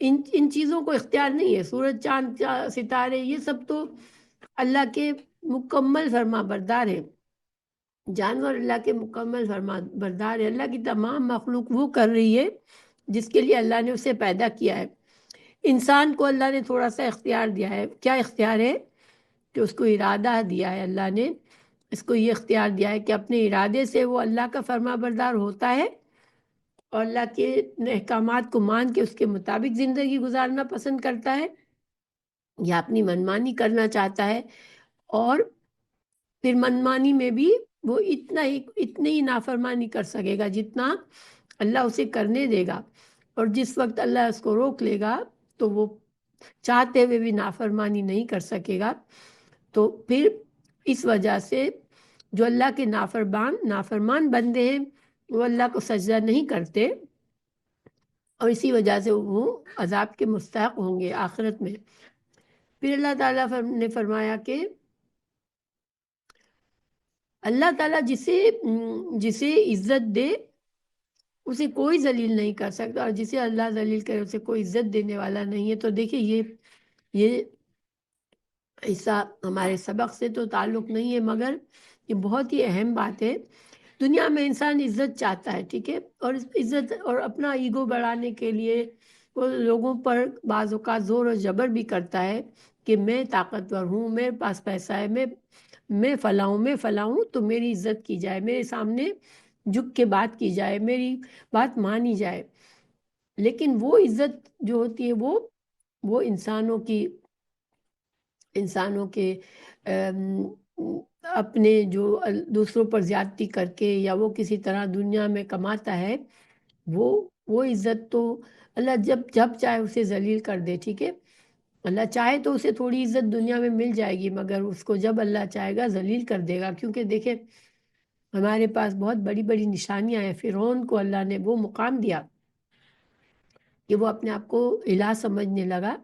ان چیزوں کو اختیار نہیں ہے. سورج، چاند، ستارے، یہ سب تو اللہ کے مکمل فرما بردار ہیں. جانور اللہ کے مکمل فرما بردار ہے. اللہ کی تمام مخلوق وہ کر رہی ہے جس کے لیے اللہ نے اسے پیدا کیا ہے. انسان کو اللہ نے تھوڑا سا اختیار دیا ہے. کیا اختیار ہے؟ کہ اس کو ارادہ دیا ہے. اللہ نے اس کو یہ اختیار دیا ہے کہ اپنے ارادے سے وہ اللہ کا فرما بردار ہوتا ہے اور اللہ کے احکامات کو مان کے اس کے مطابق زندگی گزارنا پسند کرتا ہے، یا اپنی منمانی کرنا چاہتا ہے. اور پھر منمانی میں بھی وہ اتنی ہی نافرمانی کر سکے گا جتنا اللہ اسے کرنے دے گا، اور جس وقت اللہ اس کو روک لے گا تو وہ چاہتے ہوئے بھی نافرمانی نہیں کر سکے گا. تو پھر اس وجہ سے جو اللہ کے نافرمان بندے ہیں وہ اللہ کو سجدہ نہیں کرتے، اور اسی وجہ سے وہ عذاب کے مستحق ہوں گے آخرت میں. پھر اللہ تعالیٰ نے فرمایا کہ اللہ تعالیٰ جسے عزت دے اسے کوئی ذلیل نہیں کر سکتا، اور جسے اللہ ذلیل کرے اسے کوئی عزت دینے والا نہیں ہے. تو دیکھیں یہ حصہ ہمارے سبق سے تو تعلق نہیں ہے، مگر یہ بہت ہی اہم بات ہے. دنیا میں انسان عزت چاہتا ہے. ٹھیک ہے. اور عزت اور اپنا ایگو بڑھانے کے لیے وہ لوگوں پر بعض اوقات زور و جبر بھی کرتا ہے کہ میں طاقتور ہوں، میرے پاس پیسہ ہے، میں فلاں ہوں تو میری عزت کی جائے، میرے سامنے جھک کے بات کی جائے، میری بات مانی جائے. لیکن وہ عزت جو ہوتی ہے وہ انسانوں کے اپنے جو دوسروں پر زیادتی کر کے یا وہ کسی طرح دنیا میں کماتا ہے، وہ عزت تو اللہ جب چاہے اسے ذلیل کر دے. ٹھیک ہے. اللہ چاہے تو اسے تھوڑی عزت دنیا میں مل جائے گی، مگر اس کو جب اللہ چاہے گا ذلیل کر دے گا. کیونکہ دیکھیں ہمارے پاس بہت بڑی بڑی نشانیاں ہیں. فرعون کو اللہ نے وہ مقام دیا کہ وہ اپنے آپ کو الہ سمجھنے لگا،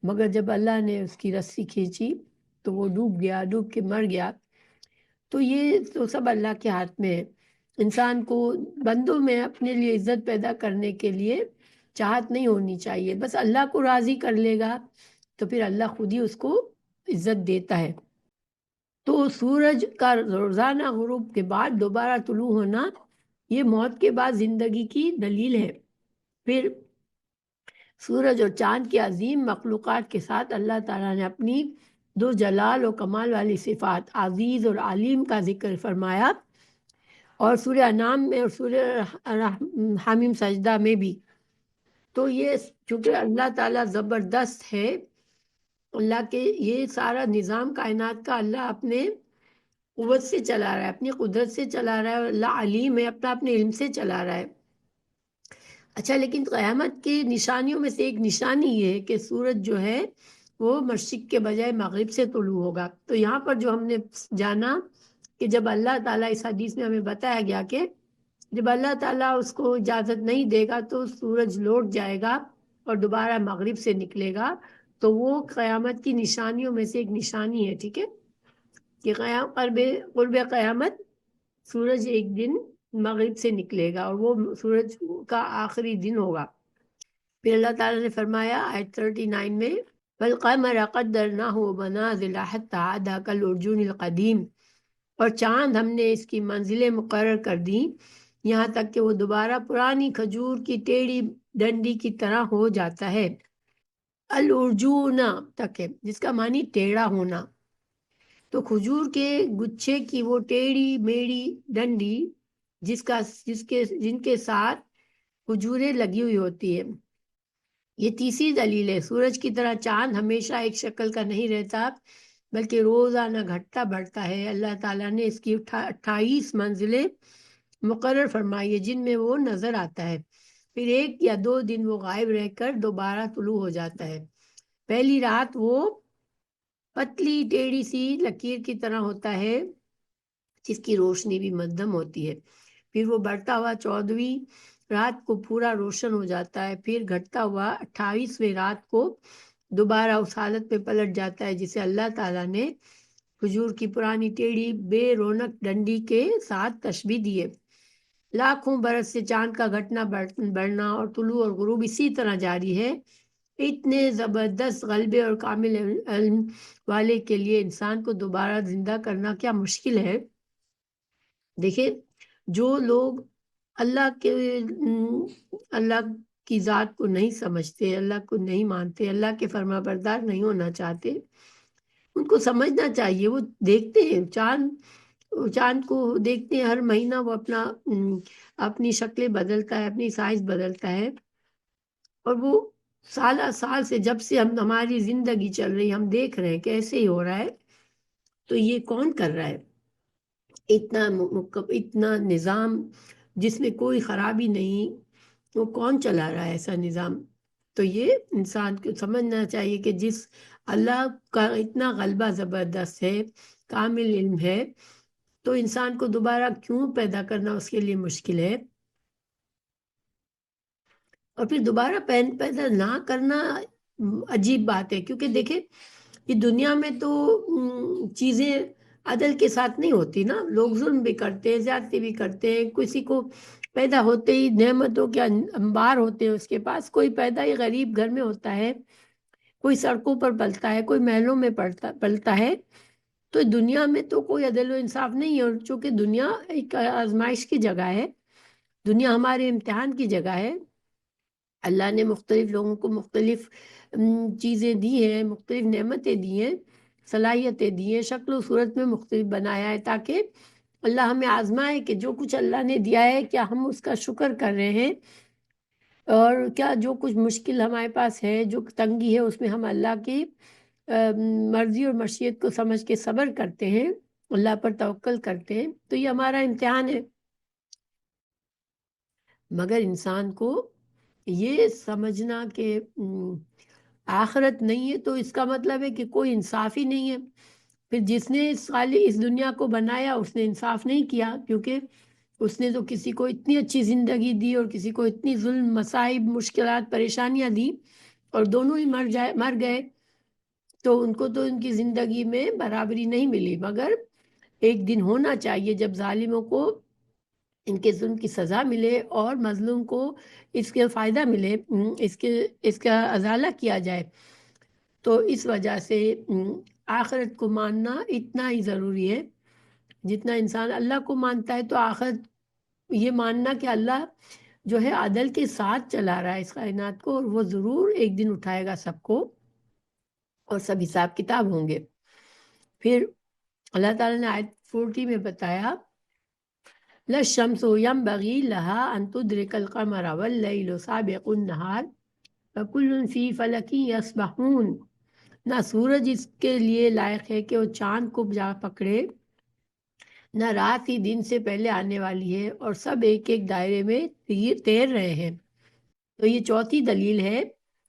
مگر جب اللہ نے اس کی رسی کھینچی تو وہ ڈوب کے مر گیا. تو یہ تو سب اللہ کے ہاتھ میں ہے. انسان کو بندوں میں اپنے لیے عزت پیدا کرنے کے لیے چاہت نہیں ہونی چاہیے. بس اللہ کو راضی کر لے گا تو پھر اللہ خود ہی اس کو عزت دیتا ہے. تو سورج کا روزانہ غروب کے بعد دوبارہ طلوع ہونا یہ موت کے بعد زندگی کی دلیل ہے. پھر سورج اور چاند کی عظیم مخلوقات کے ساتھ اللہ تعالیٰ نے اپنی دو جلال و کمال والی صفات عزیز اور علیم کا ذکر فرمایا، اور سورہ انعام میں اور سورہ حمیم سجدہ میں بھی. تو یہ چونکہ اللہ تعالیٰ زبردست ہے، اللہ کے یہ سارا نظام کائنات کا اللہ اپنے قوت سے چلا رہا ہے، اپنی قدرت سے چلا رہا ہے، اور اللہ علیم ہے، اپنے علم سے چلا رہا ہے. اچھا، لیکن قیامت کی نشانیوں میں سے ایک نشانی یہ ہے کہ سورج جو ہے وہ مشرق کے بجائے مغرب سے طلوع ہوگا. تو یہاں پر جو ہم نے جانا کہ جب اللہ تعالیٰ اس حدیث میں ہمیں بتایا گیا کہ جب اللہ تعالیٰ اس کو اجازت نہیں دے گا تو سورج لوٹ جائے گا اور دوبارہ مغرب سے نکلے گا. تو وہ قیامت کی نشانیوں میں سے ایک نشانی ہے. ٹھیک ہے کہ قرب قیامت سورج ایک دن مغرب سے نکلے گا اور وہ سورج کا آخری دن ہوگا. پھر اللہ تعالیٰ نے فرمایا آیت 39 میں وَالْقَمَرَ قَدَّرْنَاهُ مَنَازِلَ حَتَّىٰ عَادَ كَالْعُرْجُونِ الْقَدِيمِ، اور چاند ہم نے اس کی منزلیں مقرر کر دی یہاں تک کہ وہ دوبارہ پرانی کھجور کی ٹیڑھی ڈنڈی کی طرح ہو جاتا ہے. الارجون تک ہے جس کا معنی ٹیڑھا ہونا. تو کھجور کے گچھے کی وہ ٹیڑھی میڑھی ڈنڈی جن کے ساتھ کھجوریں لگی ہوئی ہوتی ہے. یہ تیسری دلیل ہے. سورج کی طرح چاند ہمیشہ ایک شکل کا نہیں رہتا بلکہ روزانہ گھٹتا بڑھتا ہے. اللہ تعالیٰ نے اس کی 28 منزلیں مقرر فرمائی ہے جن میں وہ نظر آتا ہے. پھر 1 یا 2 دن وہ غائب رہ کر دوبارہ طلوع ہو جاتا ہے. پہلی رات وہ پتلی ٹیڑھی سی لکیر کی طرح ہوتا ہے جس کی روشنی بھی مدھم ہوتی ہے. پھر وہ بڑھتا ہوا 14ویں رات کو پورا روشن ہو جاتا ہے. پھر گھٹتا ہوا 28ویں رات کو دوبارہ اس حالت میں پلٹ جاتا ہے جسے اللہ تعالیٰ نے کھجور کی پرانی ٹیڑھی بے رونق ڈنڈی کے ساتھ تشبیہ دی ہے. لاکھوں برس سے چاند کا گھٹنا بڑھنا اور طلوع اور غروب اسی طرح جاری ہے. اتنے زبردست غلبے اور کامل علم والے کے لیے انسان کو دوبارہ زندہ کرنا کیا مشکل ہے. دیکھیں جو لوگ اللہ کی ذات کو نہیں سمجھتے، اللہ کو نہیں مانتے، اللہ کے فرما بردار نہیں ہونا چاہتے، ان کو سمجھنا چاہیے. وہ دیکھتے ہیں چاند کو دیکھتے ہیں ہر مہینہ وہ اپنی شکلیں بدلتا ہے، اپنی سائز بدلتا ہے. اور وہ سالہ سال سے جب سے ہماری زندگی چل رہی ہم دیکھ رہے ہیں کیسے ہی ہو رہا ہے. تو یہ کون کر رہا ہے؟ اتنا نظام جس میں کوئی خرابی نہیں، وہ کون چلا رہا ہے ایسا نظام؟ تو یہ انسان کو سمجھنا چاہیے کہ جس اللہ کا اتنا غلبہ زبردست ہے، کامل علم ہے، تو انسان کو دوبارہ کیوں پیدا کرنا اس کے لیے مشکل ہے. اور پھر دوبارہ پیدا نہ کرنا عجیب بات ہے. کیونکہ دیکھیں یہ دنیا میں تو چیزیں عدل کے ساتھ نہیں ہوتی نا. لوگ ظلم بھی کرتے ہیں، زیادتی بھی کرتے ہیں. کسی کو پیدا ہوتے ہی نعمتوں کے انبار ہوتے ہیں اس کے پاس. کوئی پیدا ہی غریب گھر میں ہوتا ہے، کوئی سڑکوں پر پلتا ہے، کوئی محلوں میں پلتا ہے. تو دنیا میں تو کوئی عدل و انصاف نہیں ہے. اور چونکہ دنیا ایک آزمائش کی جگہ ہے، دنیا ہمارے امتحان کی جگہ ہے. اللہ نے مختلف لوگوں کو مختلف چیزیں دی ہیں، مختلف نعمتیں دی ہیں، صلاحیتیں دی ہیں، شکل و صورت میں مختلف بنایا ہے تاکہ اللہ ہمیں آزمائے کہ جو کچھ اللہ نے دیا ہے کیا ہم اس کا شکر کر رہے ہیں، اور کیا جو کچھ مشکل ہمارے پاس ہے، جو تنگی ہے، اس میں ہم اللہ کی مرضی اور مشیت کو سمجھ کے صبر کرتے ہیں، اللہ پر توکل کرتے ہیں. تو یہ ہمارا امتحان ہے. مگر انسان کو یہ سمجھنا کہ آخرت نہیں ہے تو اس کا مطلب ہے کہ کوئی انصاف ہی نہیں ہے. پھر جس نے اس دنیا کو بنایا اس نے انصاف نہیں کیا، کیونکہ اس نے تو کسی کو اتنی اچھی زندگی دی اور کسی کو اتنی ظلم، مصائب، مشکلات، پریشانیاں دی، اور دونوں ہی مر گئے. تو ان کو تو ان کی زندگی میں برابری نہیں ملی. مگر ایک دن ہونا چاہیے جب ظالموں کو ان کے ظلم کی سزا ملے اور مظلوم کو اس کے فائدہ ملے، اس کا ازالہ کیا جائے. تو اس وجہ سے آخرت کو ماننا اتنا ہی ضروری ہے جتنا انسان اللہ کو مانتا ہے. تو آخرت یہ ماننا کہ اللہ جو ہے عدل کے ساتھ چلا رہا ہے اس کائنات کو، اور وہ ضرور ایک دن اٹھائے گا سب کو اور سب حساب کتاب ہوں گے. پھر اللہ تعالیٰ نے آیت 40 میں بتایا لَلشَّمْسُ يَنبَغِي لَهَا أَن تُدْرِكَ الْقَمَرَ وَاللَّيْلُ سَابِقُ النَّهَارِ وَكُلٌّ فِي فَلَكٍ يَسْبَحُونَ. نہ سورج اس کے لیے لائق ہے کہ وہ چاند کو جا پکڑے، نہ رات ہی دن سے پہلے آنے والی ہے، اور سب ایک ایک دائرے میں تیر رہے ہیں. تو یہ چوتھی دلیل ہے،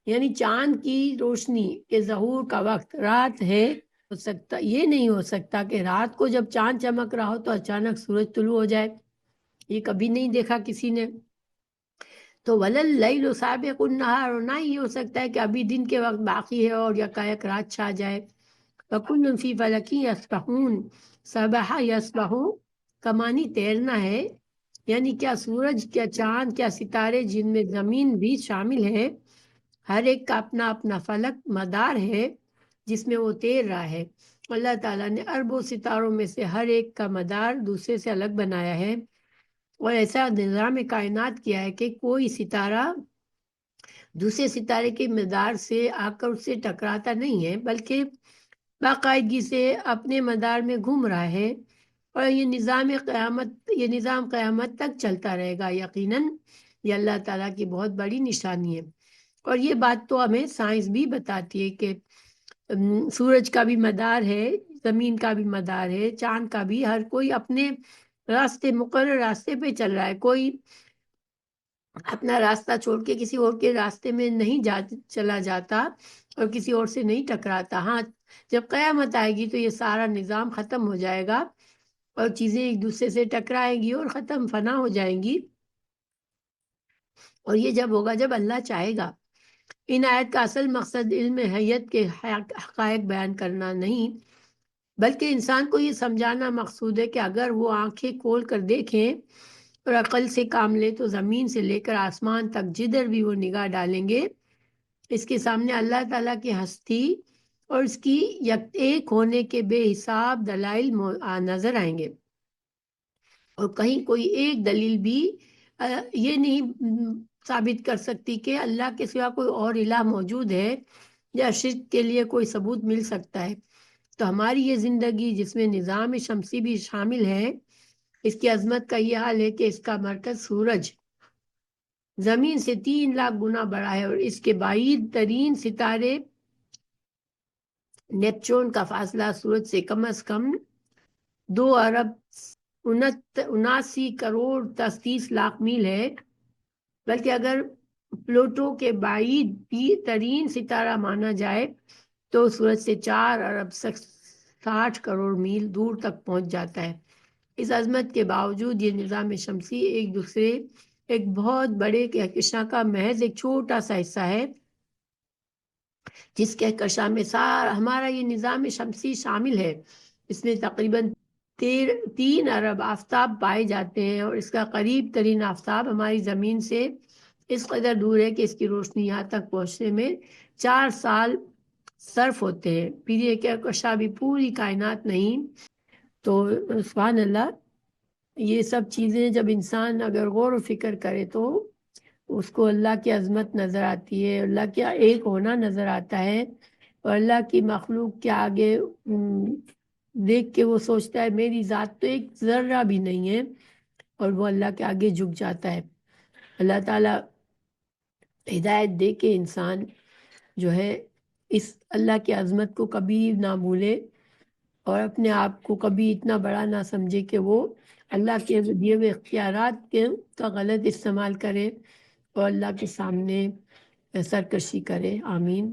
یعنی چاند کی روشنی کے ظہور کا وقت رات ہے، ہو سکتا یہ نہیں ہو سکتا کہ رات کو جب چاند چمک رہا ہو تو اچانک سورج طلوع ہو جائے، یہ کبھی نہیں دیکھا کسی نے۔ تو ولل لیل سابق النہار، اور نہ ہی ہو سکتا ہے کہ ابھی دن کے وقت باقی ہے اور یکایک رات چھا جائے۔ وَكُلٌّ فِي فَلَكٍ يَسْبَحُونَ، سبح یسبح کا معنی تیرنا ہے، یعنی کیا سورج، کیا چاند، کیا ستارے، جن میں زمین بھی شامل ہے، ہر ایک کا اپنا اپنا فلک مدار ہے جس میں وہ تیر رہا ہے۔ اللہ تعالیٰ نے اربوں ستاروں میں سے ہر ایک کا مدار دوسرے سے الگ بنایا ہے، اور ایسا نظام کائنات کیا ہے کہ کوئی ستارہ دوسرے ستارے کے مدار سے آ کر اس سے ٹکراتا نہیں ہے، بلکہ باقاعدگی سے اپنے مدار میں گھوم رہا ہے، اور یہ نظام قیامت تک چلتا رہے گا۔ یقیناً یہ اللہ تعالیٰ کی بہت بڑی نشانی ہے، اور یہ بات تو ہمیں سائنس بھی بتاتی ہے کہ سورج کا بھی مدار ہے، زمین کا بھی مدار ہے، چاند کا بھی، ہر کوئی اپنے مقرر راستے پہ چل رہا ہے، کوئی اپنا راستہ چھوڑ کے کسی اور کے راستے میں نہیں چلا جاتا اور کسی اور سے نہیں ٹکراتا۔ ہاں، جب قیامت آئے گی تو یہ سارا نظام ختم ہو جائے گا اور چیزیں ایک دوسرے سے ٹکرائیں گی اور ختم فنا ہو جائیں گی، اور یہ جب ہوگا جب اللہ چاہے گا۔ ان آیت کا اصل مقصد علم حیت کے حقائق بیان کرنا نہیں، بلکہ انسان کو یہ سمجھانا مقصود ہے کہ اگر وہ آنکھیں کھول کر دیکھیں اور عقل سے کام لے تو زمین سے لے کر آسمان تک جدھر بھی وہ نگاہ ڈالیں گے، اس کے سامنے اللہ تعالیٰ کی ہستی اور اس کی ایک ہونے کے بے حساب دلائل نظر آئیں گے، اور کہیں کوئی ایک دلیل بھی یہ نہیں ثابت کر سکتی کہ اللہ کے سوا کوئی اور الہ موجود ہے، یا شرک کے لیے کوئی ثبوت مل سکتا ہے۔ تو ہماری یہ زندگی جس میں نظام شمسی بھی شامل ہے، اس کی عظمت کا یہ حال ہے کہ اس کا مرکز سورج زمین سے 3 لاکھ گنا بڑا ہے، اور اس کے بعید ترین ستارے نیپچون کا فاصلہ سورج سے کم از کم 2,79,33,30,00,000 میل ہے، بلکہ اگر پلوٹو کے بعید ترین ستارہ مانا جائے تو سورج سے 4,60,00,000 میل دور تک پہنچ جاتا ہے۔ اس عظمت کے باوجود یہ نظام شمسی ایک بہت بڑے کہکشاں کا محض ایک چھوٹا سا حصہ ہے، جس کہکشاں میں ہمارا یہ نظام شمسی شامل ہے۔ اس میں تقریباً 3 ارب آفتاب پائے جاتے ہیں، اور اس کا قریب ترین آفتاب ہماری زمین سے اس قدر دور ہے کہ اس کی روشنی یہاں تک پہنچنے میں 4 سال صرف ہوتے ہیں۔ پھر یہ کہکشاں بھی پوری کائنات نہیں۔ تو سبحان اللہ، یہ سب چیزیں جب انسان اگر غور و فکر کرے تو اس کو اللہ کی عظمت نظر آتی ہے، اللہ کا ایک ہونا نظر آتا ہے، اور اللہ کی مخلوق کے آگے دیکھ کے وہ سوچتا ہے میری ذات تو ایک ذرہ بھی نہیں ہے، اور وہ اللہ کے آگے جھک جاتا ہے۔ اللہ تعالیٰ ہدایت دے کے انسان جو ہے اس اللہ کی عظمت کو کبھی نہ بھولے، اور اپنے آپ کو کبھی اتنا بڑا نہ سمجھے کہ وہ اللہ کے دیے ہوئے اختیارات کا غلط استعمال کرے اور اللہ کے سامنے سرکشی کرے۔ آمین۔